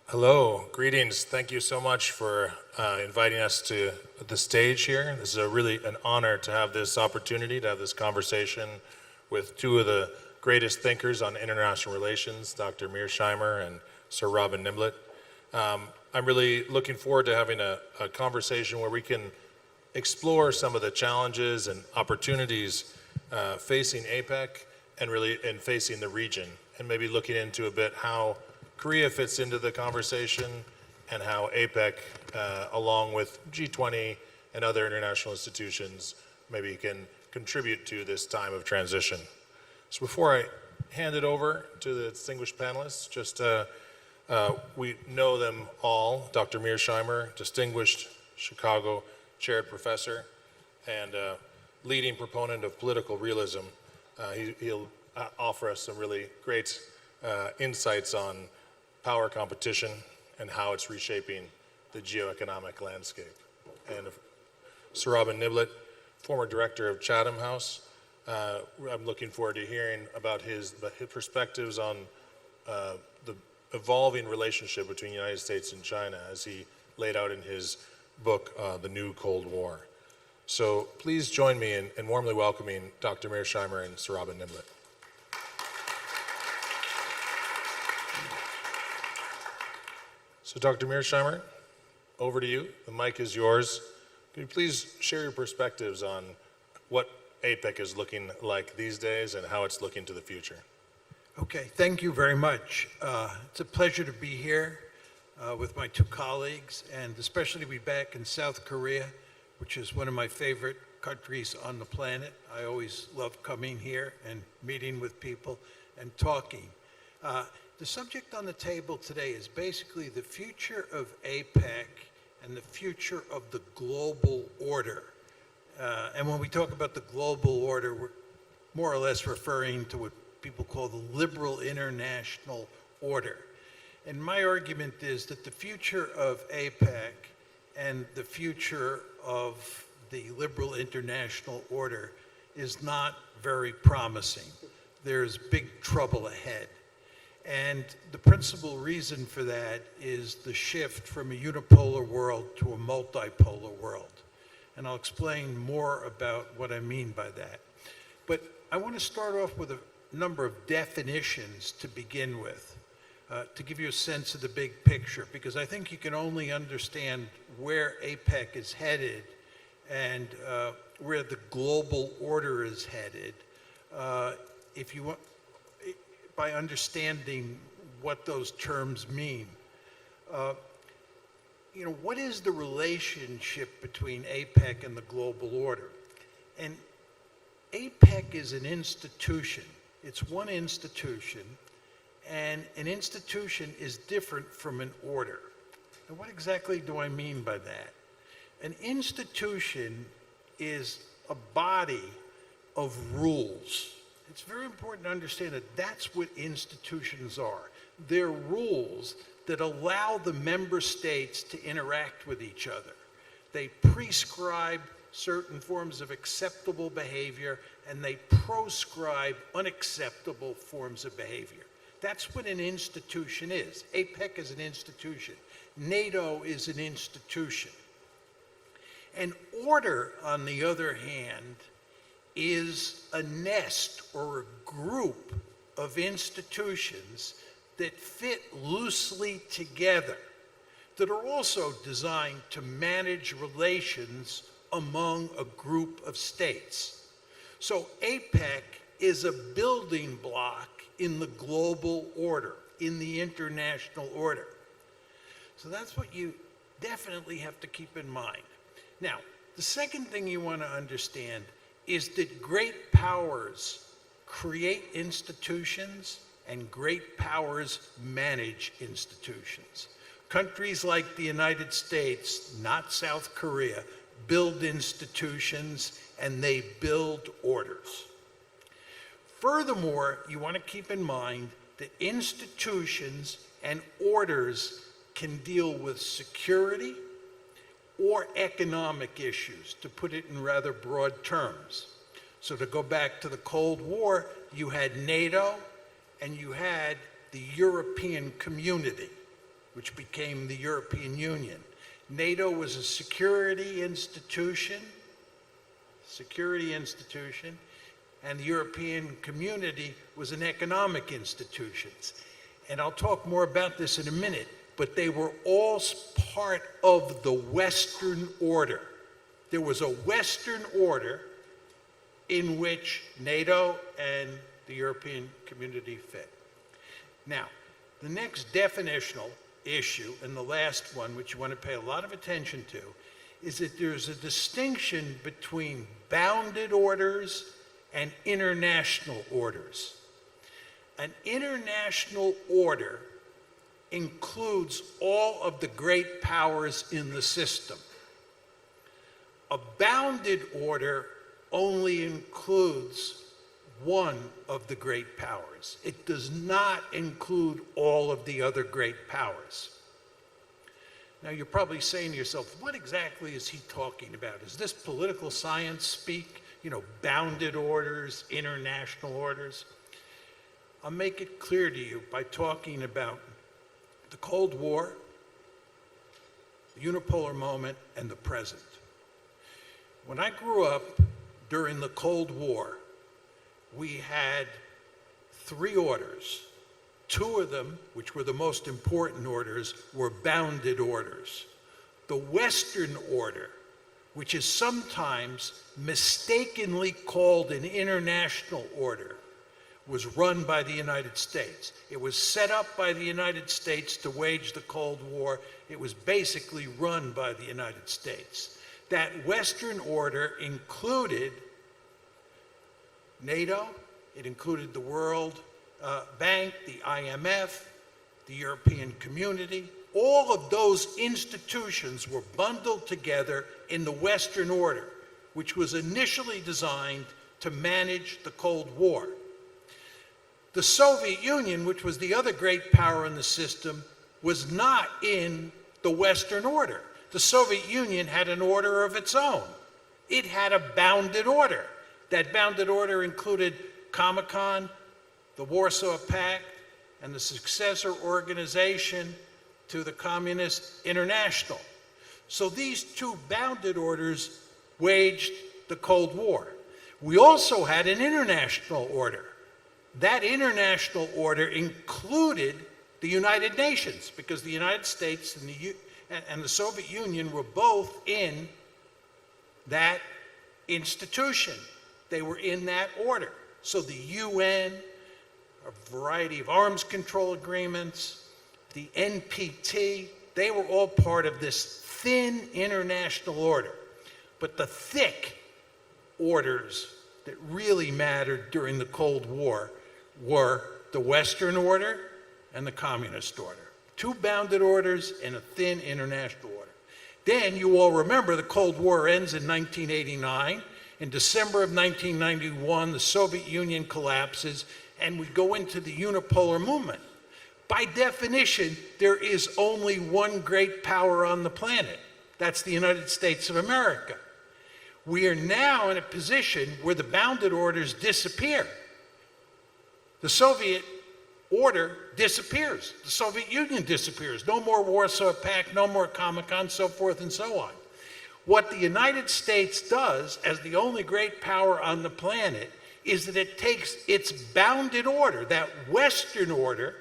Hello, greetings. Thank you so much for inviting us to the stage here. This is really an honor to have this opportunity, to have this conversation with two of the greatest thinkers on international relations, Dr. Mearsheimer and Sir Robin Niblett. I'm really looking forward to having a conversation where we can explore some of the challenges and opportunities facing APEC and facing the region, and maybe looking into a bit how Korea fits into the conversation and how APEC, along with G20 and other international institutions, maybe can contribute to this time of transition. So before I hand it over to the distinguished panelists, we know them all. Dr. Mearsheimer, distinguished Chicago chaired professor and leading proponent of political realism. He'll offer us some really great insights on power competition and how it's reshaping the geoeconomic landscape. And Sir Robin Niblett, former Director of Chatham House, I'm looking forward to hearing about his perspectives on the evolving relationship between the United States and China as he laid out in his book, The New Cold War. So please join me in warmly welcoming Dr. Mearsheimer and Sir Robin Niblett. So Dr. Mearsheimer, over to you. The mic is yours. Can you please share your perspectives on what APEC is looking like these days and how it's looking to the future? Okay, thank you very much. It's a pleasure to be here with my two colleagues, and especially to be back in South Korea, which is one of my favorite countries on the planet. I always love coming here and meeting with people and talking. The subject on the table today is basically the future of APEC and the future of the global order. And when we talk about the global order, we're more or less referring to what people call the liberal international order. And my argument is that the future of APEC and the future of the liberal international order is not very promising. There's big trouble ahead. And the principal reason for that is the shift from a unipolar world to a multipolar world. And I'll explain more about what I mean by that. But I want to start off with a number of definitions to begin with, to give you a sense of the big picture, because I think you can only understand where APEC is headed and where the global order is headed if you want, by understanding what those terms mean. What is the relationship between APEC and the global order? And APEC is an institution. It's one institution, and an institution is different from an order. And what exactly do I mean by that? An institution is a body of rules. It's very important to understand that that's what institutions are. They're rules that allow the member states to interact with each other. They prescribe certain forms of acceptable behavior, and they proscribe unacceptable forms of behavior. That's what an institution is. APEC is an institution. NATO is an institution. An order, on the other hand, is a nest or a group of institutions that fit loosely together, that are also designed to manage relations among a group of states. So APEC is a building block in the global order, in the international order. So that's what you definitely have to keep in mind. Now, the second thing you want to understand is that great powers create institutions and great powers manage institutions. Countries like the United States, not South Korea, build institutions and they build orders. Furthermore, you want to keep in mind that institutions and orders can deal with security or economic issues, to put it in rather broad terms. So to go back to the Cold War, you had NATO and you had the European community. which became the European Union. NATO was a security institution, and the European community was an economic institution. And I'll talk more about this in a minute, but they were all part of the Western order. There was a Western order in which NATO and the European community fit. Now, the next definitional issue, and the last one, which you want to pay a lot of attention to, is that there's a distinction between bounded orders and international orders. An international order includes all of the great powers in the system. A bounded order only includes one of the great powers. It does not include all of the other great powers. Now you're probably saying to yourself, what exactly is he talking about? Is this political science speak? You know, bounded orders, international orders? I'll make it clear to you by talking about the Cold War, the unipolar moment, and the present. When I grew up during the Cold War, we had three orders. Two of them, which were the most important orders, were bounded orders. The Western order, which is sometimes mistakenly called an international order, was run by the United States. It was set up by the United States to wage the Cold War. It was basically run by the United States. That Western order included NATO, it included the World Bank, the IMF, the European Community. All of those institutions were bundled together in the Western order, which was initially designed to manage the Cold War. The Soviet Union, which was the other great power in the system, was not in the Western order. The Soviet Union had an order of its own. It had a bounded order. That bounded order included Comecon, the Warsaw Pact, and the successor organization to the Communist International. So these two bounded orders waged the Cold War. We also had an international order. That international order included the United Nations, because the United States and the Soviet Union were both in that institution. They were in that order. So the UN, a variety of arms control agreements, the NPT, they were all part of this thin international order. But the thick orders that really mattered during the Cold War were the Western order and the Communist order. Two bounded orders and a thin international order. Then you all remember the Cold War ends in 1989. In December of 1991, the Soviet Union collapses, and we go into the unipolar movement. By definition, there is only one great power on the planet. That's the United States of America. We are now in a position where the bounded orders disappear. The Soviet order disappears. The Soviet Union disappears. No more Warsaw Pact, no more Comecon, so forth and so on. What the United States does as the only great power on the planet is that it takes its bounded order, that Western order,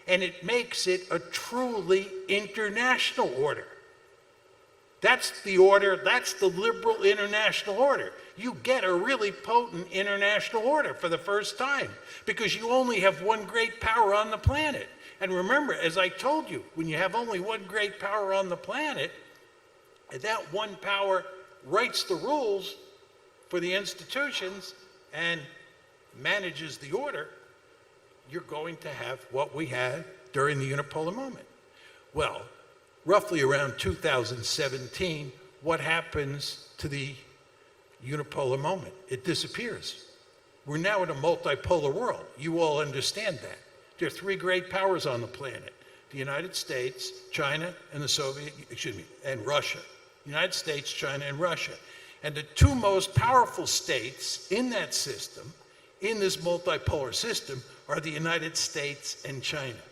and it makes it a truly international order. That's the order, that's the liberal international order. You get a really potent international order for the first time because you only have one great power on the planet. And remember, as I told you, when you have only one great power on the planet, and that one power writes the rules for the institutions and manages the order, you're going to have what we had during the unipolar moment. Well, roughly around 2017, what happens to the unipolar moment? It disappears. We're now in a multipolar world. You all understand that. There are three great powers on the planet: the United States, China, and and Russia. United States, China, and Russia. And the two most powerful states in that system, in this multipolar system, are the United States and China.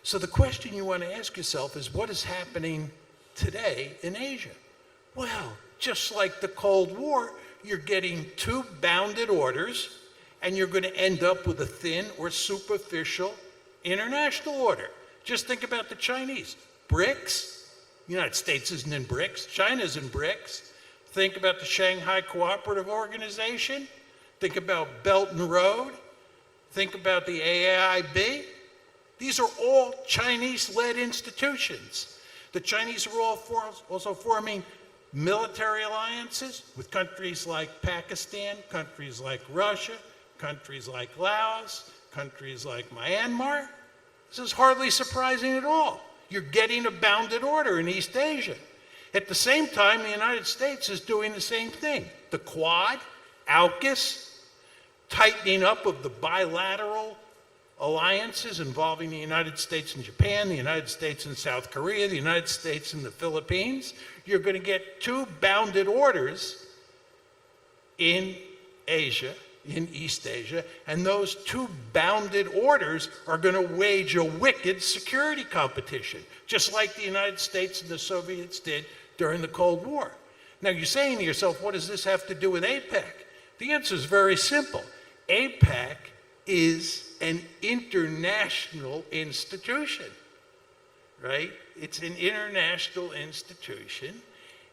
So the question you want to ask yourself is, what is happening today in Asia? Well, just like the Cold War, you're getting two bounded orders, and you're going to end up with a thin or superficial international order. Just think about the Chinese. BRICS, the United States isn't in BRICS, China's in BRICS. Think about the Shanghai Cooperative Organization. Think about Belt and Road. Think about the AIIB. These are all Chinese-led institutions. The Chinese are also forming military alliances with countries like Pakistan, countries like Russia, countries like Laos, countries like Myanmar. This is hardly surprising at all. You're getting a bounded order in East Asia. At the same time, the United States is doing the same thing. The Quad, AUKUS, tightening up of the bilateral alliances involving the United States and Japan, the United States and South Korea, the United States and the Philippines. You're going to get two bounded orders in Asia, in East Asia, and those two bounded orders are going to wage a wicked security competition, just like the United States and the Soviets did during the Cold War. Now you're saying to yourself, what does this have to do with APEC? The answer is very simple. APEC is an international institution, right? It's an international institution,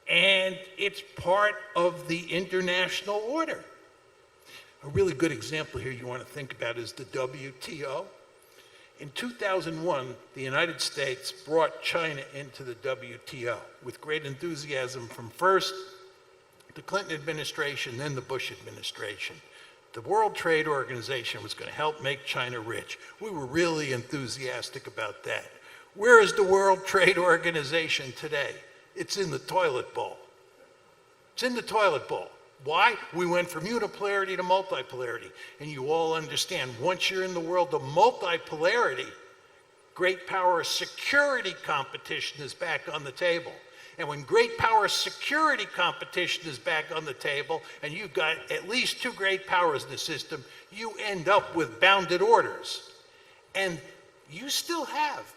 and it's part of the international order. A really good example here you want to think about is the WTO. In 2001, the United States brought China into the WTO with great enthusiasm from first the Clinton administration, then the Bush administration. The World Trade Organization was going to help make China rich. We were really enthusiastic about that. Where is the World Trade Organization today? It's in the toilet bowl. It's in the toilet bowl. Why? We went from unipolarity to multipolarity. And you all understand, once you're in the world of multipolarity, great power security competition is back on the table. And when great power security competition is back on the table, and you've got at least two great powers in the system, you end up with bounded orders. And you still have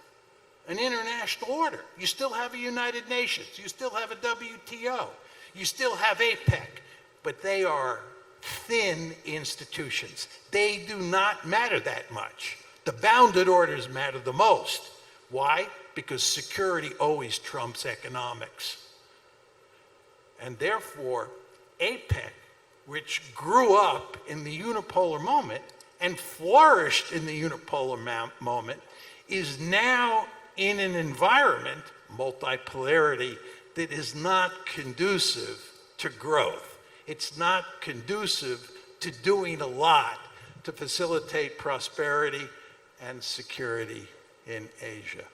an international order. You still have a United Nations. You still have a WTO. You still have APEC. But they are thin institutions. They do not matter that much. The bounded orders matter the most. Why? Because security always trumps economics. And therefore, APEC, which grew up in the unipolar moment and flourished in the unipolar moment, is now in an environment, multipolarity, that is not conducive to growth. It's not conducive to doing a lot to facilitate prosperity and security in Asia.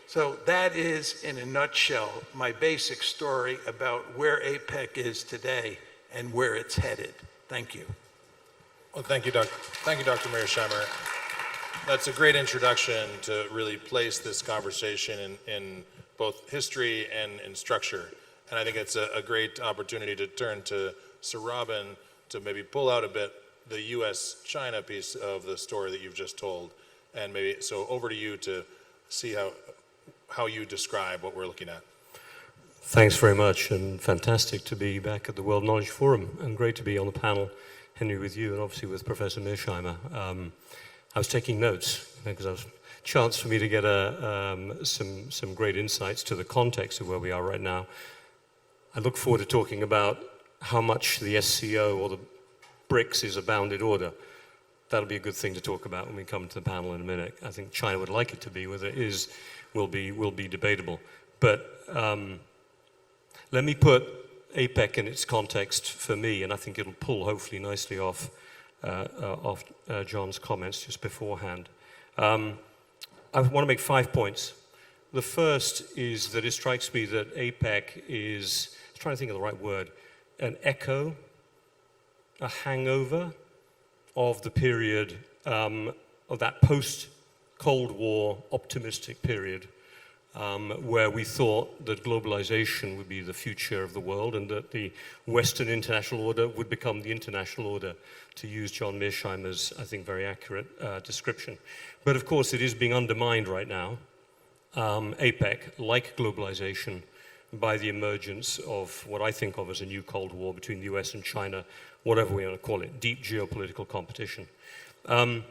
So that is, in a nutshell, my basic story about where APEC is today and where it's headed. Thank you. Well, thank you, Dr. Mearsheimer. That's a great introduction to really place this conversation in both history and in structure. And I think it's a great opportunity to turn to Sir Robin to maybe pull out a bit the U.S.-China piece of the story that you've just told. And maybe, so over to you to see how you describe what we're looking at. Thanks very much, and fantastic to be back at the World Knowledge Forum, and great to be on the panel, Henry, with you, and obviously with Professor Mearsheimer. I was taking notes, because it was a chance for me to get some great insights to the context of where we are right now. I look forward to talking about how much the SCO or the BRICS is a bounded order. That'll be a good thing to talk about when we come to the panel in a minute. I think China would like it to be. Whether it is will be debatable. But let me put APEC in its context for me, and I think it'll pull hopefully nicely off John's comments just beforehand. I want to make 5 points. The first is that it strikes me that APEC is, I'm trying to think of the right word, an echo, a hangover of the period of that post-Cold War optimistic period where we thought that globalization would be the future of the world and that the Western international order would become the international order, to use John Mearsheimer's, I think, very accurate description. But of course, it is being undermined right now, APEC, like globalization, by the emergence of what I think of as a new Cold War between the US and China, whatever we want to call it, deep geopolitical competition. And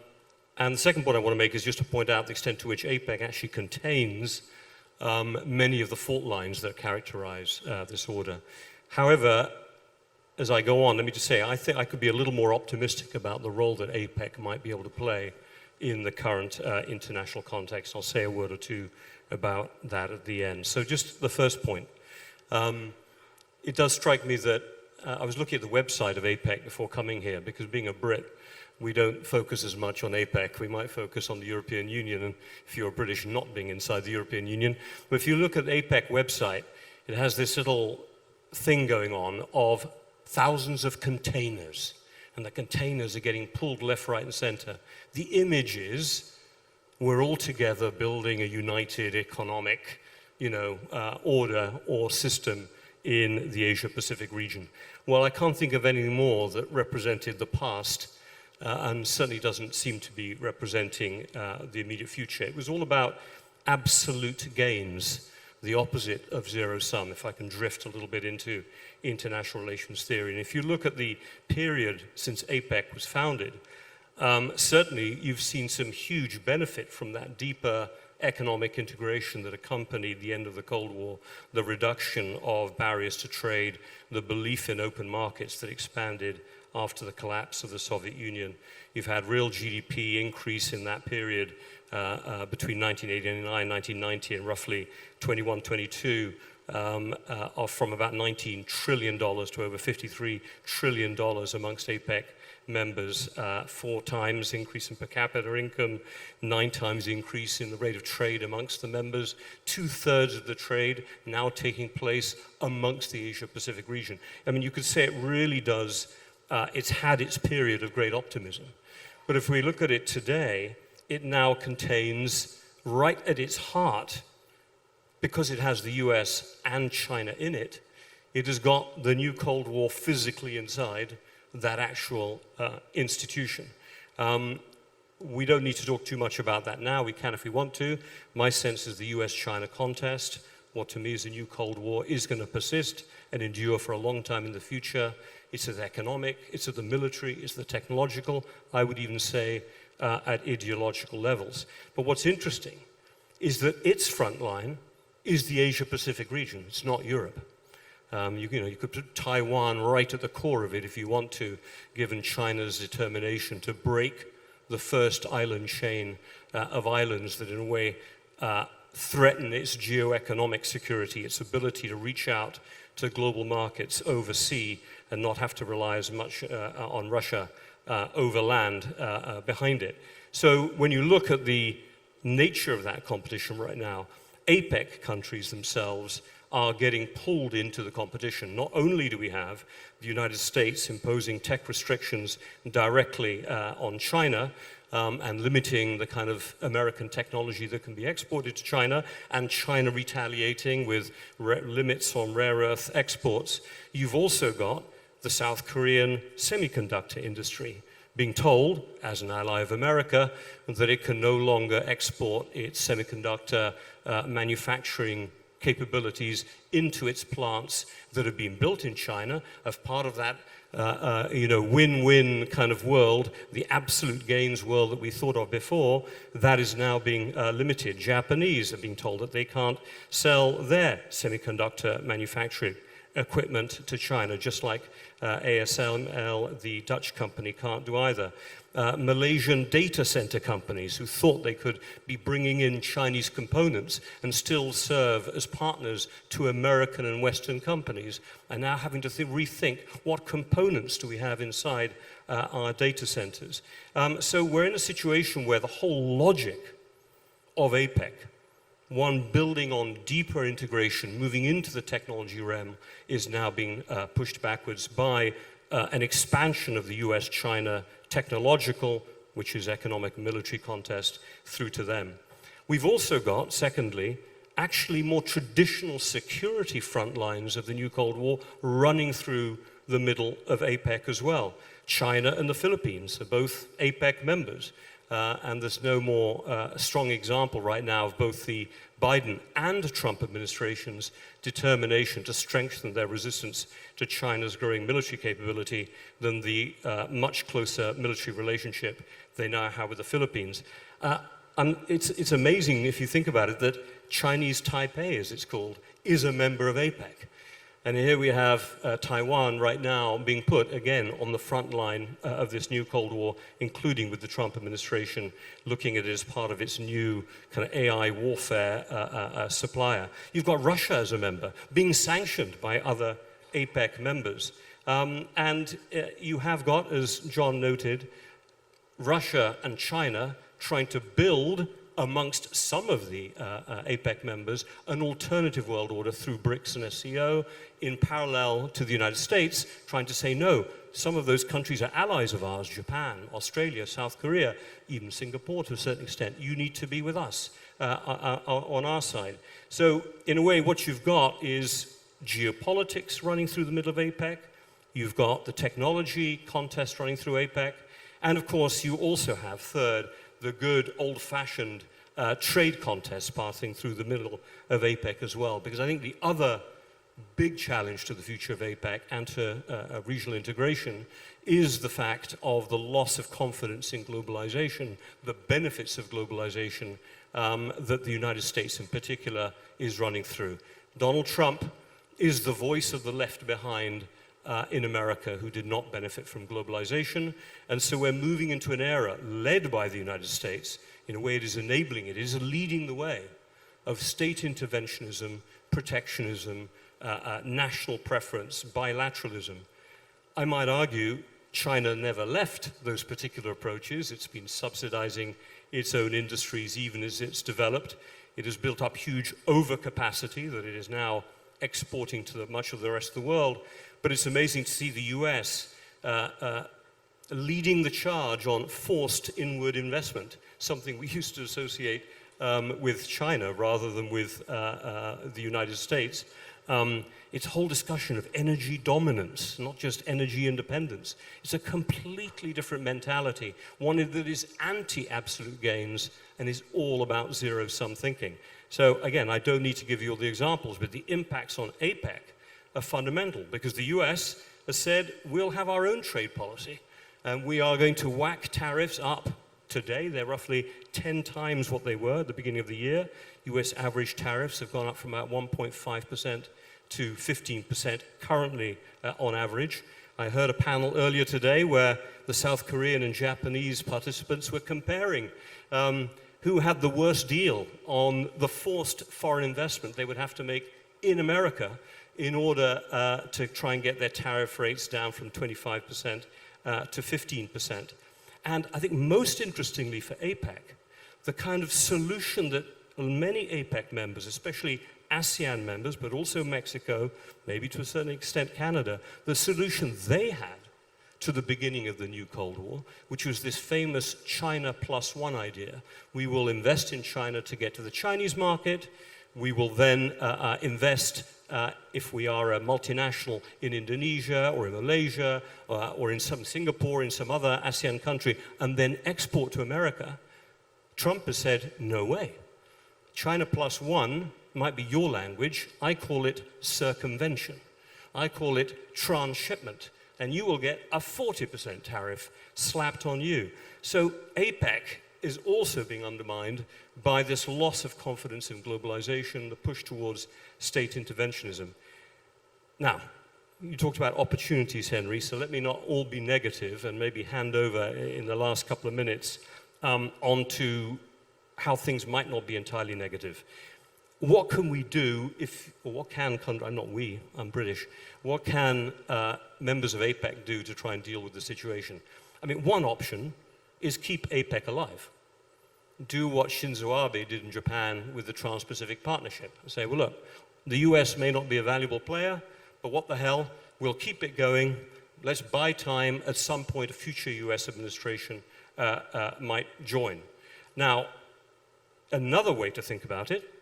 the second point I want to make is just to point out the extent to which APEC actually contains many of the fault lines that characterize this order. However, as I go on, let me just say, I think I could be a little more optimistic about the role that APEC might be able to play in the current international context. I'll say a word or two about that at the end. So just the first point. It does strike me that I was looking at the website of APEC before coming here, because being a Brit, we don't focus as much on APEC. We might focus on the European Union, and if you're British, not being inside the European Union. But if you look at the APEC website, it has this little thing going on of thousands of containers, and the containers are getting pulled left, right, and center. The image is we're all together building a united economic, order or system in the Asia-Pacific region. Well, I can't think of anything more that represented the past and certainly doesn't seem to be representing the immediate future. It was all about absolute gains, the opposite of zero sum, if I can drift a little bit into international relations theory. And if you look at the period since APEC was founded, certainly you've seen some huge benefit from that deeper economic integration that accompanied the end of the Cold War, the reduction of barriers to trade, the belief in open markets that expanded after the collapse of the Soviet Union. You've had real GDP increase in that period between 1989 and 1990, and roughly 21, 22, from about $19 trillion to over $53 trillion amongst APEC members, 4 times increase in per capita income, 9 times increase in the rate of trade amongst the members, 2/3 of the trade now taking place amongst the Asia-Pacific region. I mean, you could say it really does, it's had its period of great optimism. But if we look at it today, it now contains right at its heart, because it has the US and China in it, it has got the new Cold War physically inside that actual institution. We don't need to talk too much about that now. We can if we want to. My sense is the US-China contest, what to me is a new Cold War, is going to persist and endure for a long time in the future. It's at the economic, it's at the military, it's the technological, I would even say at ideological levels. But what's interesting is that its front line is the Asia-Pacific region. It's not Europe. You could put Taiwan right at the core of it if you want to, given China's determination to break the first island chain of islands that in a way threaten its geoeconomic security, its ability to reach out to global markets overseas and not have to rely as much on Russia overland behind it. So when you look at the nature of that competition right now, APEC countries themselves are getting pulled into the competition. Not only do we have the United States imposing tech restrictions directly on China and limiting the kind of American technology that can be exported to China, and China retaliating with limits on rare earth exports, you've also got the South Korean semiconductor industry being told, as an ally of America, that it can no longer export its semiconductor manufacturing capabilities into its plants that have been built in China. As part of that win-win kind of world, the absolute gains world that we thought of before, that is now being limited. Japanese are being told that they can't sell their semiconductor manufacturing equipment to China, just like ASML, the Dutch company, can't do either. Malaysian data center companies who thought they could be bringing in Chinese components and still serve as partners to American and Western companies are now having to rethink what components do we have inside our data centers. So we're in a situation where the whole logic of APEC, one building on deeper integration, moving into the technology realm, is now being pushed backwards by an expansion of the US-China technological, which is economic and military contest, through to them. We've also got, secondly, actually more traditional security front lines of the new Cold War running through the middle of APEC as well. China and the Philippines are both APEC members. And there's no more strong example right now of both the Biden and Trump administrations' determination to strengthen their resistance to China's growing military capability than the much closer military relationship they now have with the Philippines. And it's amazing if you think about it that Chinese Taipei, as it's called, is a member of APEC. And here we have Taiwan right now being put, again, on the front line of this new Cold War, including with the Trump administration looking at it as part of its new kind of AI warfare supplier. You've got Russia as a member, being sanctioned by other APEC members. And you have got, as John noted, Russia and China trying to build amongst some of the APEC members, an alternative world order through BRICS and SCO, in parallel to the United States, trying to say, no, some of those countries are allies of ours, Japan, Australia, South Korea, even Singapore to a certain extent. You need to be with us on our side. So, in a way, what you've got is geopolitics running through the middle of APEC, you've got the technology contest running through APEC, and of course, you also have, third, the good old-fashioned trade contests passing through the middle of APEC as well. Because I think the other big challenge to the future of APEC and to regional integration is the fact of the loss of confidence in globalization, the benefits of globalization that the United States in particular is running through. Donald Trump is the voice of the left behind in America who did not benefit from globalization. And so we're moving into an era led by the United States. In a way, it is enabling it. It is leading the way of state interventionism, protectionism, national preference, bilateralism. I might argue China never left those particular approaches. It's been subsidizing its own industries even as it's developed. It has built up huge overcapacity that it is now exporting to much of the rest of the world. But it's amazing to see the US leading the charge on forced inward investment, something we used to associate with China rather than with the United States. It's a whole discussion of energy dominance, not just energy independence. It's a completely different mentality, one that is anti-absolute gains and is all about zero-sum thinking. So again, I don't need to give you all the examples, but the impacts on APEC are fundamental because the US has said we'll have our own trade policy and we are going to whack tariffs up. Today, they're roughly 10 times what they were at the beginning of the year. US average tariffs have gone up from about 1.5% to 15% currently on average. I heard a panel earlier today where the South Korean and Japanese participants were comparing who had the worst deal on the forced foreign investment they would have to make in America in order to try and get their tariff rates down from 25% to 15%. And I think most interestingly for APEC, the kind of solution that many APEC members, especially ASEAN members, but also Mexico, maybe to a certain extent Canada, the solution they had to the beginning of the new Cold War, which was this famous China plus one idea. We will invest in China to get to the Chinese market. We will then invest, if we are a multinational, in Indonesia or in Malaysia or in some Singapore, in some other ASEAN country, and then export to America. Trump has said, no way. China plus one might be your language. I call it circumvention. I call it transshipment. And you will get a 40% tariff slapped on you. So APEC is also being undermined by this loss of confidence in globalization, the push towards state interventionism. Now, you talked about opportunities, Henry, so let me not all be negative and maybe hand over in the last couple of minutes onto how things might not be entirely negative. What can we do or what can, not we, I'm British, what can members of APEC do to try and deal with the situation? I mean, one option is keep APEC alive. Do what Shinzo Abe did in Japan with the Trans-Pacific Partnership. Say, well, look, the US may not be a valuable player, but what the hell, we'll keep it going. Let's buy time. At some point, a future US administration might join. Now, another way to think about it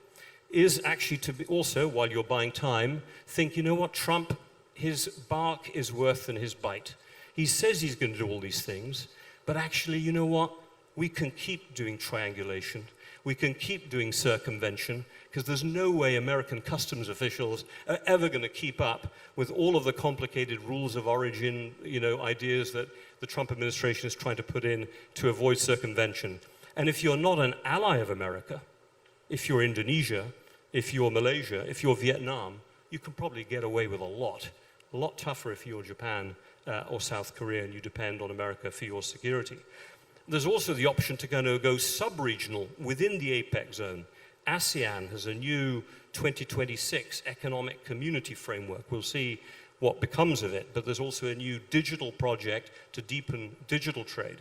is actually to be also, while you're buying time, think, you know what, Trump, his bark is worse than his bite. He says he's going to do all these things, but actually, you know what, we can keep doing triangulation. We can keep doing circumvention, because there's no way American customs officials are ever going to keep up with all of the complicated rules of origin, ideas that the Trump administration is trying to put in to avoid circumvention. And if you're not an ally of America, if you're Indonesia, if you're Malaysia, if you're Vietnam, you can probably get away with a lot tougher if you're Japan or South Korea and you depend on America for your security. There's also the option to kind of go sub-regional within the APEC zone. ASEAN has a new 2026 economic community framework. We'll see what becomes of it, but there's also a new digital project to deepen digital trade.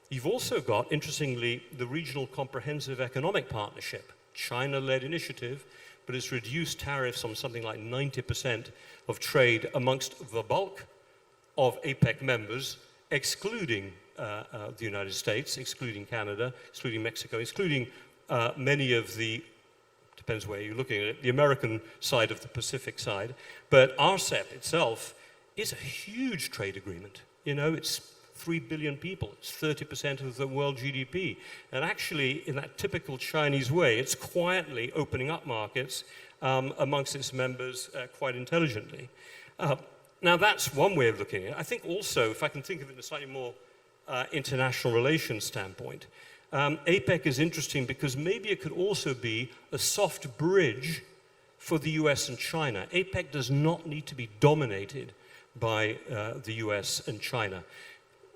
You've also got, interestingly, the Regional Comprehensive Economic Partnership, China-led initiative, but it's reduced tariffs on something like 90% of trade amongst the bulk of APEC members, excluding the United States, excluding Canada, excluding Mexico, excluding many of the, depends where you're looking at it, the American side of the Pacific side. But RCEP itself is a huge trade agreement. It's 3 billion people. It's 30% of the world GDP. And actually, in that typical Chinese way, it's quietly opening up markets amongst its members quite intelligently. Now, that's one way of looking at it. I think also, if I can think of it in a slightly more international relations standpoint, APEC is interesting because maybe it could also be a soft bridge for the US and China. APEC does not need to be dominated by the US and China.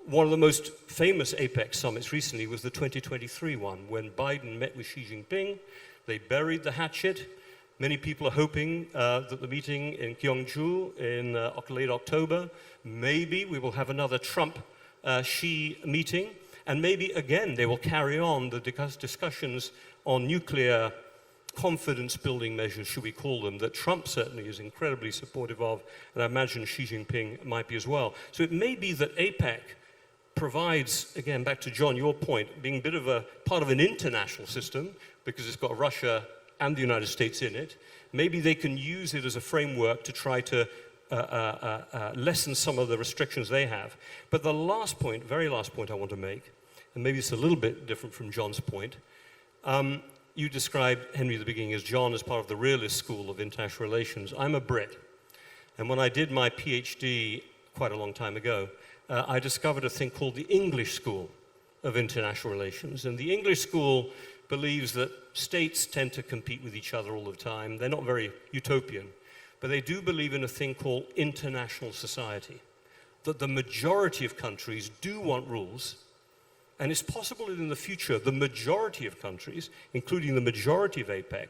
One of the most famous APEC summits recently was the 2023 one, when Biden met with Xi Jinping. They buried the hatchet. Many people are hoping that the meeting in Gyeongju in late October, maybe we will have another Trump-Xi meeting, and maybe again they will carry on the discussions on nuclear confidence-building measures, should we call them, that Trump certainly is incredibly supportive of, and I imagine Xi Jinping might be as well. So it may be that APEC provides, again, back to John, your point, being a bit of a part of an international system, because it's got Russia and the United States in it. Maybe they can use it as a framework to try to lessen some of the restrictions they have. But the last point, very last point I want to make, and maybe it's a little bit different from John's point, you described Henry at the beginning as John as part of the realist school of international relations. I'm a Brit. And when I did my PhD quite a long time ago, I discovered a thing called the English School of International Relations. And the English school believes that states tend to compete with each other all the time. They're not very utopian, but they do believe in a thing called international society, that the majority of countries do want rules, and it's possible that in the future, the majority of countries, including the majority of APEC,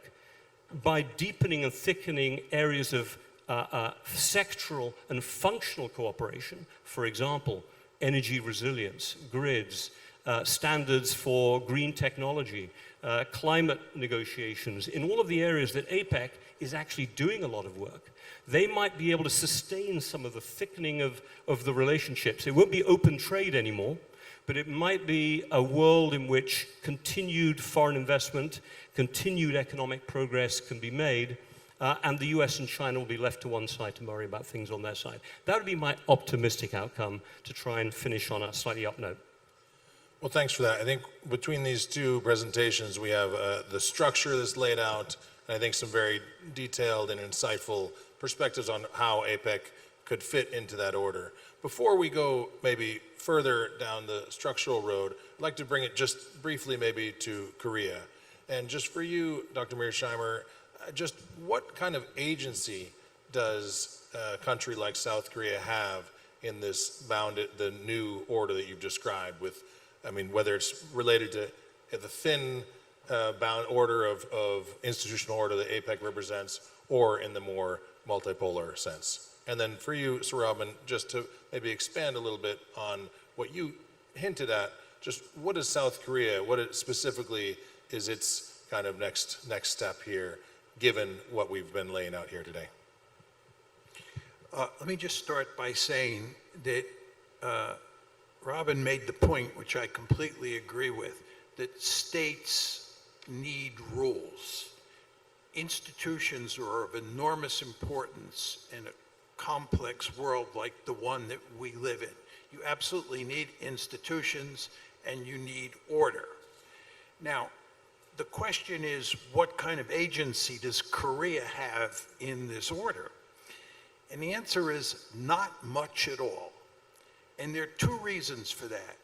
by deepening and thickening areas of sectoral and functional cooperation, for example, energy resilience, grids, standards for green technology, climate negotiations, in all of the areas that APEC is actually doing a lot of work, they might be able to sustain some of the thickening of the relationships. It won't be open trade anymore, but it might be a world in which continued foreign investment, continued economic progress can be made, and the US and China will be left to one side to worry about things on their side. That would be my optimistic outcome, to try and finish on a slightly up note. Well, thanks for that. I think between these two presentations, we have the structure that's laid out, and I think some very detailed and insightful perspectives on how APEC could fit into that order. Before we go maybe further down the structural road, I'd like to bring it just briefly maybe to Korea. And just for you, Dr. Mearsheimer, just what kind of agency does a country like South Korea have in this the new order that you've described with, I mean, whether it's related to the thin bound order of institutional order that APEC represents, or in the more multipolar sense? And then for you, Sir Robin, just to maybe expand a little bit on what you hinted at, just what is South Korea, specifically is its kind of next step here, given what we've been laying out here today? Let me just start by saying that Robin made the point, which I completely agree with, that states need rules. institutions are of enormous importance in a complex world like the one that we live in. You absolutely need institutions and you need order. Now, the question is, what kind of agency does Korea have in this order? And the answer is not much at all. And there are two reasons for that.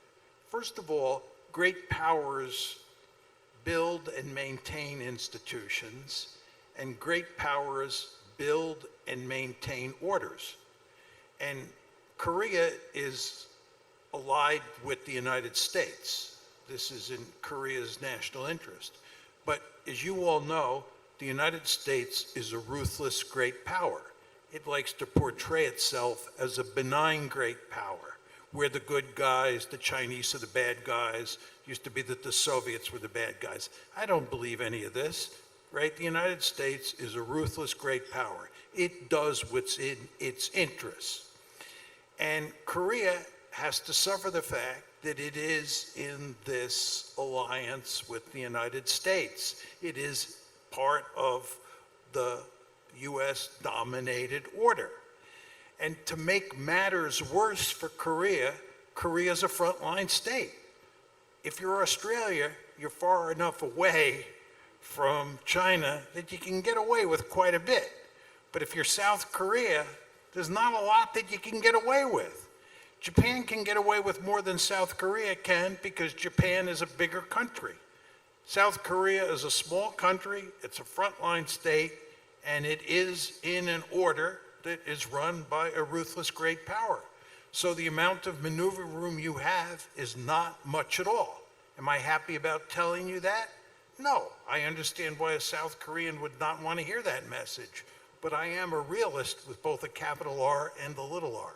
First of all, great powers build and maintain institutions, and great powers build and maintain orders. And Korea is allied with the United States. This is in Korea's national interest. But as you all know, the United States is a ruthless great power. It likes to portray itself as a benign great power. We're the good guys, the Chinese are the bad guys. It used to be that the Soviets were the bad guys. I don't believe any of this, right? The United States is a ruthless great power. It does what's in its interests. And Korea has to suffer the fact that it is in this alliance with the United States. It is part of the US-dominated order. And to make matters worse for Korea, Korea is a frontline state. If you're Australia, you're far enough away from China that you can get away with quite a bit. But if you're South Korea, there's not a lot that you can get away with. Japan can get away with more than South Korea can because Japan is a bigger country. South Korea is a small country, it's a frontline state, and it is in an order that is run by a ruthless great power. So the amount of maneuver room you have is not much at all. Am I happy about telling you that? No. I understand why a South Korean would not want to hear that message. But I am a realist with both a capital R and a little r.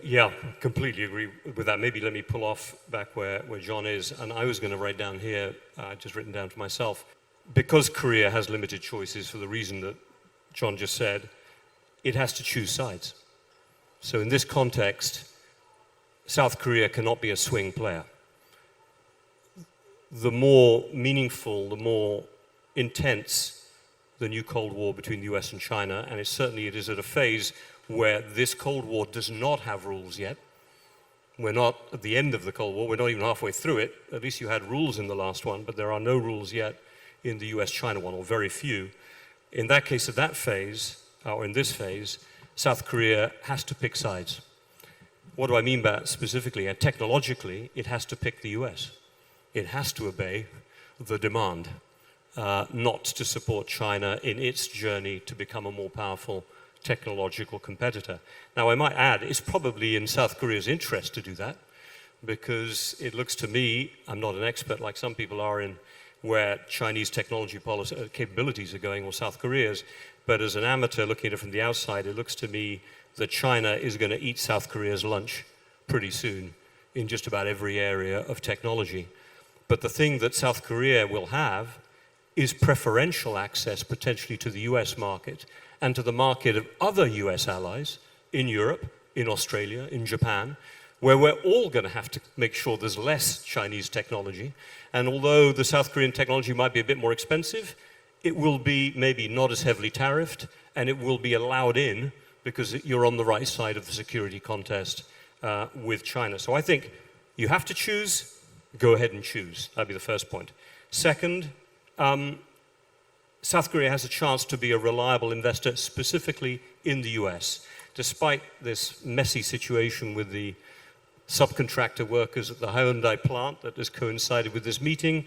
Yeah, completely agree with that. Maybe let me pull off back where John is. And I was going to write down here, just written down for myself, because Korea has limited choices for the reason that John just said, it has to choose sides. So in this context, South Korea cannot be a swing player. The more meaningful, the more intense the new Cold War between the US and China, and it is at a phase where this Cold War does not have rules yet. We're not at the end of the Cold War, we're not even halfway through it. At least you had rules in the last one, but there are no rules yet in the US-China one, or very few. In that case, of that phase, or in this phase, South Korea has to pick sides. What do I mean by that specifically? Technologically, it has to pick the US. It has to obey the demand, not to support China in its journey to become a more powerful technological competitor. Now, I might add, it's probably in South Korea's interest to do that, because it looks to me, I'm not an expert like some people are in where Chinese technology policy, capabilities are going, or South Korea's, but as an amateur looking at it from the outside, it looks to me that China is going to eat South Korea's lunch pretty soon in just about every area of technology. But the thing that South Korea will have is preferential access potentially to the US market and to the market of other US allies in Europe, in Australia, in Japan, where we're all going to have to make sure there's less Chinese technology. And although the South Korean technology might be a bit more expensive, it will be maybe not as heavily tariffed, and it will be allowed in because you're on the right side of the security contest with China. So I think you have to choose, go ahead and choose. That'd be the first point. Second, South Korea has a chance to be a reliable investor, specifically in the US. Despite this messy situation with the subcontractor workers at the Hyundai plant that has coincided with this meeting,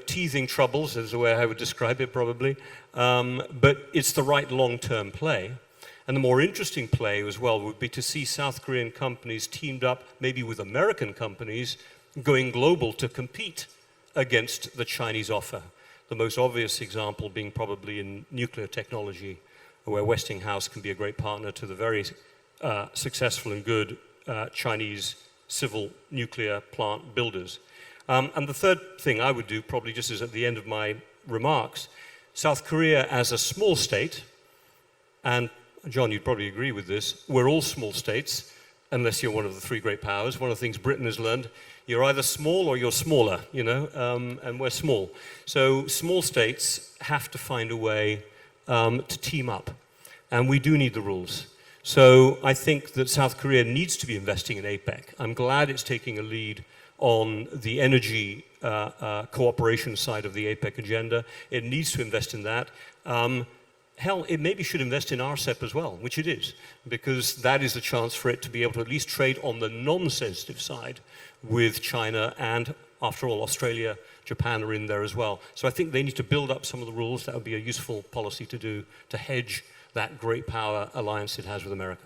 teething troubles is the way I would describe it probably, but it's the right long-term play. And the more interesting play as well would be to see South Korean companies teamed up maybe with American companies going global to compete against the Chinese offer. The most obvious example being probably in nuclear technology, where Westinghouse can be a great partner to the very successful and good Chinese civil nuclear plant builders. And the third thing I would do, probably just as at the end of my remarks, South Korea as a small state, and John, you'd probably agree with this, we're all small states, unless you're one of the three great powers. One of the things Britain has learned, you're either small or you're smaller, you know, and we're small. So small states have to find a way to team up, and we do need the rules. So I think that South Korea needs to be investing in APEC. I'm glad it's taking a lead on the energy cooperation side of the APEC agenda. It needs to invest in that. Hell, it maybe should invest in RCEP as well, which it is, because that is a chance for it to be able to at least trade on the non-sensitive side with China, and after all, Australia, Japan are in there as well. So I think they need to build up some of the rules. That would be a useful policy to do to hedge that great power alliance it has with America.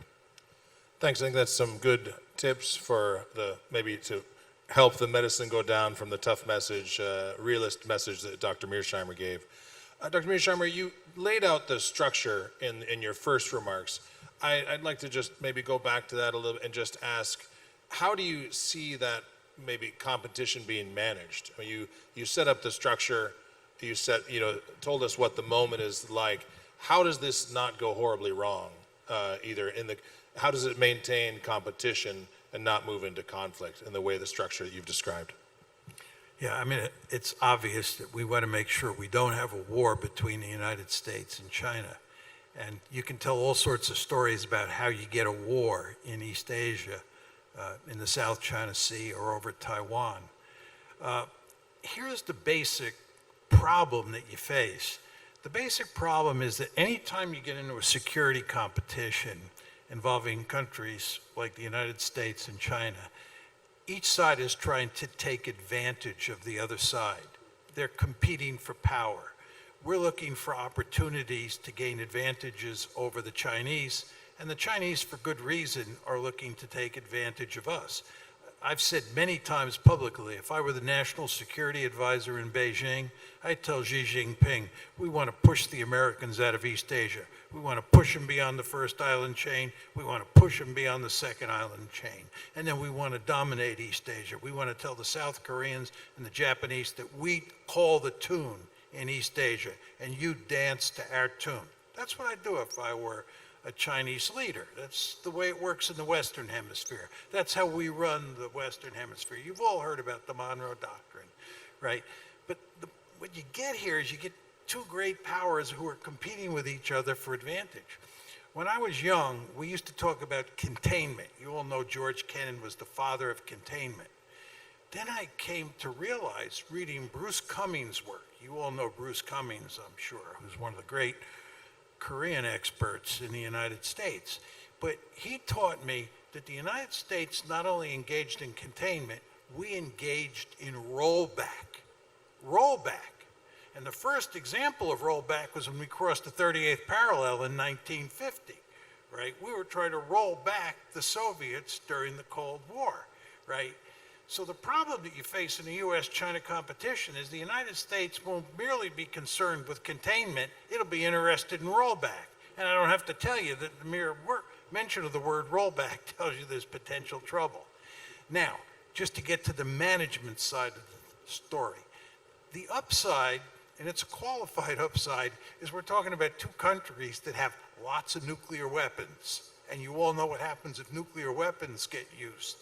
Thanks. I think that's some good tips for maybe to help the medicine go down from the tough message, realist message that Dr. Mearsheimer gave. Dr. Mearsheimer, you laid out the structure in your first remarks. I'd like to just maybe go back to that a little and just ask, how do you see that maybe competition being managed? I mean, you set up the structure, told us what the moment is like. How does this not go horribly wrong? How does it maintain competition and not move into conflict in the way the structure that you've described? Yeah, I mean, it's obvious that we want to make sure we don't have a war between the United States and China. And you can tell all sorts of stories about how you get a war in East Asia, in the South China Sea, or over Taiwan. Here's the basic problem that you face. The basic problem is that anytime you get into a security competition involving countries like the United States and China, each side is trying to take advantage of the other side. They're competing for power. We're looking for opportunities to gain advantages over the Chinese, and the Chinese, for good reason, are looking to take advantage of us. I've said many times publicly, if I were the national security advisor in Beijing, I'd tell Xi Jinping, we want to push the Americans out of East Asia. We want to push them beyond the first island chain. We want to push them beyond the second island chain. And then we want to dominate East Asia. We want to tell the South Koreans and the Japanese that we call the tune in East Asia, and you dance to our tune. That's what I'd do if I were a Chinese leader. That's the way it works in the Western Hemisphere. That's how we run the Western Hemisphere. You've all heard about the Monroe Doctrine, right? But what you get here is you get two great powers who are competing with each other for advantage. When I was young, we used to talk about containment. You all know George Kennan was the father of containment. Then I came to realize, reading Bruce Cummings' work, you all know Bruce Cummings, I'm sure, who's one of the great Korean experts in the United States. But he taught me that the United States not only engaged in containment, we engaged in rollback. Rollback. And the first example of rollback was when we crossed the 38th parallel in 1950, right? We were trying to roll back the Soviets during the Cold War, right? So the problem that you face in the U.S.-China competition is the United States won't merely be concerned with containment, it'll be interested in rollback. And I don't have to tell you that the mere mention of the word rollback tells you there's potential trouble. Now, just to get to the management side of the story, the upside, and it's a qualified upside, is we're talking about two countries that have lots of nuclear weapons. And you all know what happens if nuclear weapons get used.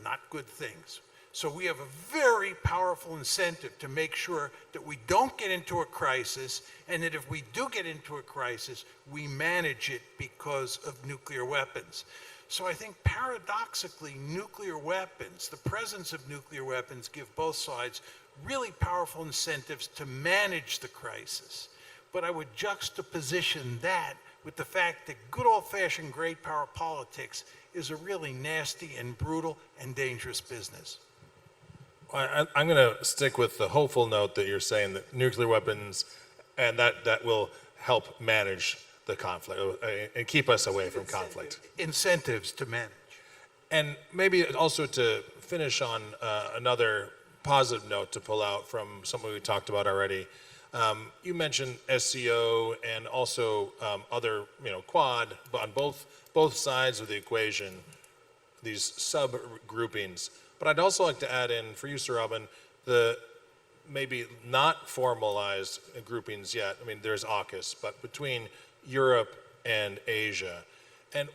Not good things. So we have a very powerful incentive to make sure that we don't get into a crisis, and that if we do get into a crisis, we manage it because of nuclear weapons. So I think paradoxically, nuclear weapons, the presence of nuclear weapons, give both sides really powerful incentives to manage the crisis. But I would juxtaposition that with the fact that good old-fashioned great power politics is a really nasty and brutal and dangerous business. I'm going to stick with the hopeful note that you're saying that nuclear weapons, and that will help manage the conflict and keep us away from conflict. Incentives to manage. And maybe also to finish on another positive note to pull out from something we talked about already. You mentioned SCO and also other, Quad, but on both sides of the equation, these sub-groupings. But I'd also like to add in, for you, Sir Robin, the maybe not formalized groupings yet. I mean, there's AUKUS, but between Europe and Asia. And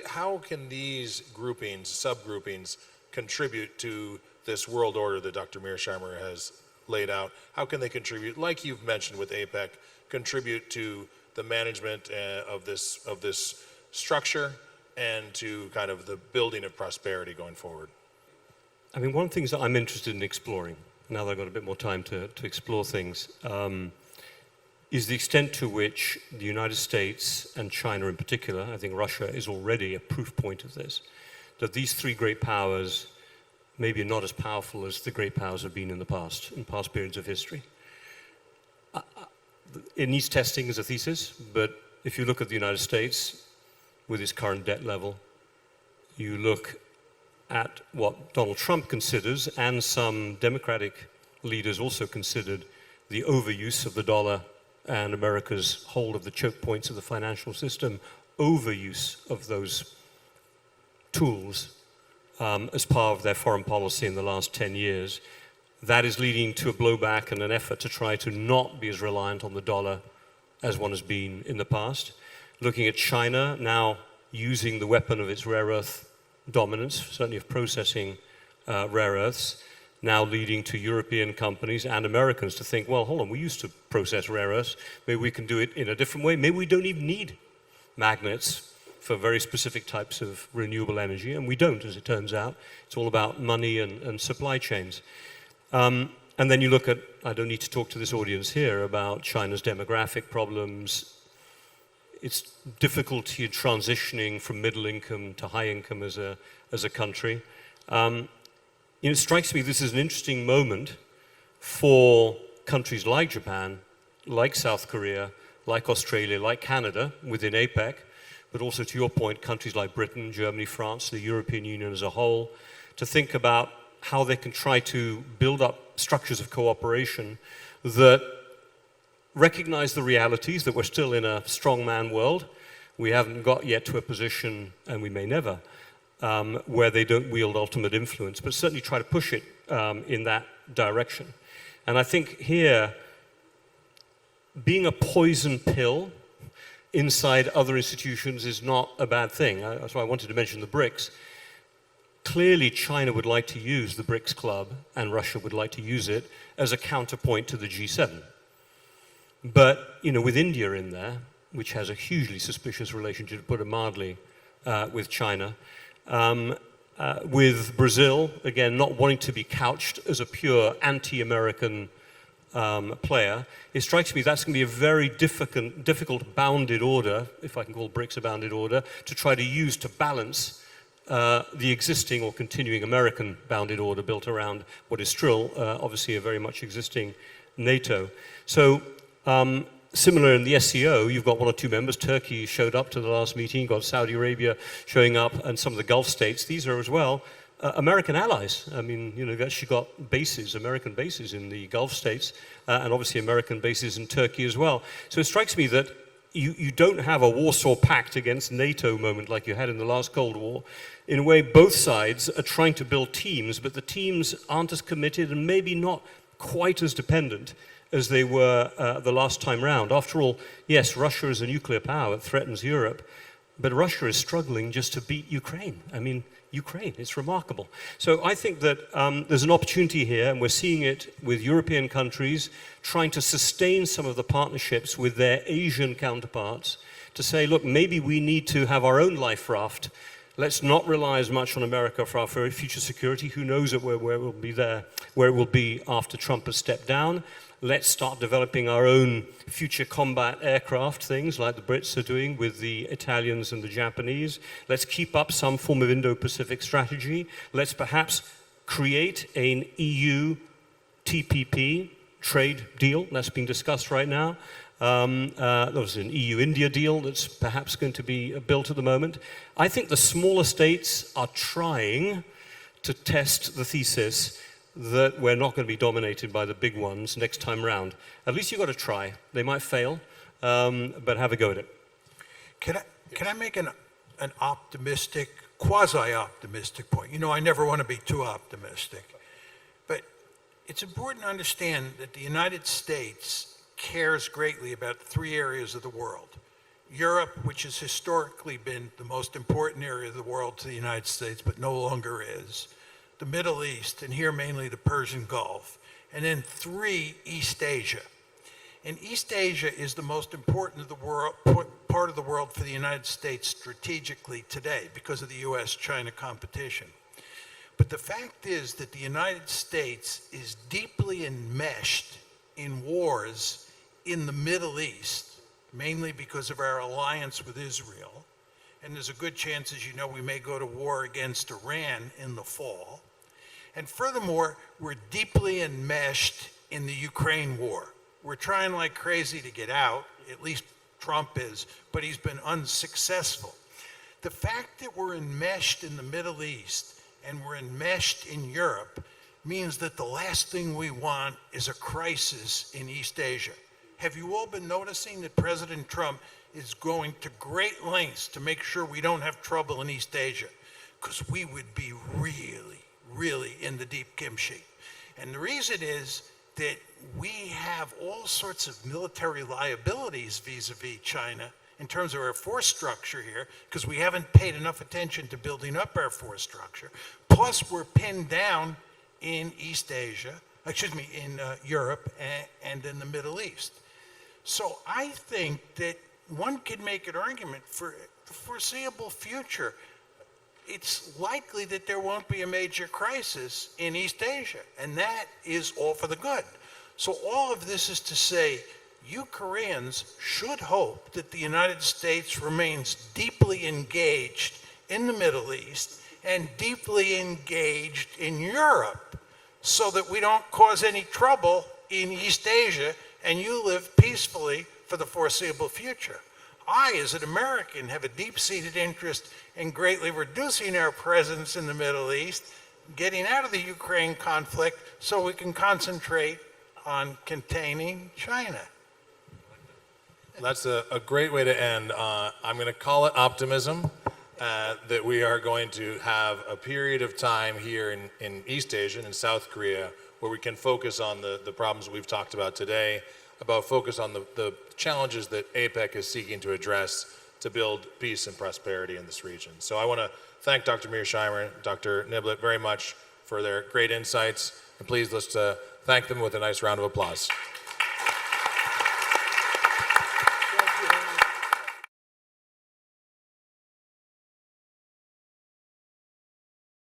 how can these groupings, subgroupings, contribute to this world order that Dr. Mearsheimer has laid out? How can they contribute, like you've mentioned with APEC, contribute to the management of this structure and to kind of the building of prosperity going forward? I mean, one of the things that I'm interested in exploring, now that I've got a bit more time to explore things, is the extent to which the United States and China in particular, I think Russia is already a proof point of this, that these three great powers maybe are not as powerful as the great powers have been in past periods of history. It needs testing as a thesis, but if you look at the United States with its current debt level, you look at what Donald Trump considers, and some Democratic leaders also considered, the overuse of the dollar and America's hold of the choke points of the financial system, overuse of those tools as part of their foreign policy in the last 10 years. That is leading to a blowback and an effort to try to not be as reliant on the dollar as one has been in the past. Looking at China now using the weapon of its rare earth dominance, certainly of processing rare earths, now leading to European companies and Americans to think, well, hold on, we used to process rare earths, maybe we can do it in a different way. Maybe we don't even need magnets for very specific types of renewable energy, and we don't, as it turns out. It's all about money and supply chains. And then you look at, I don't need to talk to this audience here about China's demographic problems, its difficulty in transitioning from middle income to high income as a country. It strikes me this is an interesting moment for countries like Japan, like South Korea, like Australia, like Canada within APEC, but also, to your point, countries like Britain, Germany, France, the European Union as a whole, to think about how they can try to build up structures of cooperation that recognize the realities that we're still in a strongman world. We haven't got yet to a position, and we may never, where they don't wield ultimate influence, but certainly try to push it in that direction. And I think here, being a poison pill inside other institutions is not a bad thing. That's why I wanted to mention the BRICS. Clearly, China would like to use the BRICS club, and Russia would like to use it as a counterpoint to the G7. But, with India in there, which has a hugely suspicious relationship, to put it mildly, with China, with Brazil, again, not wanting to be couched as a pure anti-American player, it strikes me that's going to be a very difficult bounded order, if I can call BRICS a bounded order, to try to use to balance the existing or continuing American bounded order built around what is still obviously a very much existing NATO. So similar in the SCO, you've got one or two members. Turkey showed up to the last meeting, you've got Saudi Arabia showing up, and some of the Gulf states. These are as well American allies. I mean, you've actually got bases, American bases in the Gulf states, and obviously American bases in Turkey as well. So it strikes me that you don't have a Warsaw Pact against NATO moment like you had in the last Cold War. In a way, both sides are trying to build teams, but the teams aren't as committed and maybe not quite as dependent as they were the last time round. After all, yes, Russia is a nuclear power, it threatens Europe, but Russia is struggling just to beat Ukraine. I mean, Ukraine, it's remarkable. So I think that there's an opportunity here, and we're seeing it with European countries trying to sustain some of the partnerships with their Asian counterparts to say, look, maybe we need to have our own life raft. Let's not rely as much on America for our future security. Who knows where it will be after Trump has stepped down. Let's start developing our own future combat aircraft, things like the Brits are doing with the Italians and the Japanese. Let's keep up some form of Indo-Pacific strategy. Let's perhaps create an EU TPP trade deal that's being discussed right now. There's an EU-India deal that's perhaps going to be built at the moment. I think the smaller states are trying to test the thesis that we're not going to be dominated by the big ones next time round. At least you've got to try. They might fail, but have a go at it. Can I make an optimistic, quasi-optimistic point? I never want to be too optimistic. But it's important to understand that the United States cares greatly about three areas of the world. Europe, which has historically been the most important area of the world to the United States, but no longer is, the Middle East, and here mainly the Persian Gulf, and then 3, East Asia. And East Asia is the most important of the world, part of the world for the United States strategically today because of the US-China competition. But the fact is that the United States is deeply enmeshed in wars in the Middle East, mainly because of our alliance with Israel. And there's a good chance, as you know, we may go to war against Iran in the fall. And furthermore, we're deeply enmeshed in the Ukraine war. We're trying like crazy to get out, at least Trump is, but he's been unsuccessful. The fact that we're enmeshed in the Middle East and we're enmeshed in Europe means that the last thing we want is a crisis in East Asia. Have you all been noticing that President Trump is going to great lengths to make sure we don't have trouble in East Asia? Because we would be really in the deep kimchi. And the reason is that we have all sorts of military liabilities vis-a-vis China in terms of our force structure here, because we haven't paid enough attention to building up our force structure. Plus, we're pinned down in East Asia, in Europe and in the Middle East. So I think that one could make an argument for the foreseeable future. It's likely that there won't be a major crisis in East Asia, and that is all for the good. So all of this is to say, you Koreans should hope that the United States remains deeply engaged in the Middle East and deeply engaged in Europe so that we don't cause any trouble in East Asia and you live peacefully for the foreseeable future. I, as an American, have a deep-seated interest in greatly reducing our presence in the Middle East, getting out of the Ukraine conflict so we can concentrate on containing China. That's a great way to end. I'm going to call it optimism, that we are going to have a period of time here in East Asia and in South Korea where we can focus on the problems we've talked about today, focus on the challenges that APEC is seeking to address to build peace and prosperity in this region. So I want to thank Dr. Mearsheimer and Dr. Niblett very much for their great insights. And please let's thank them with a nice round of applause.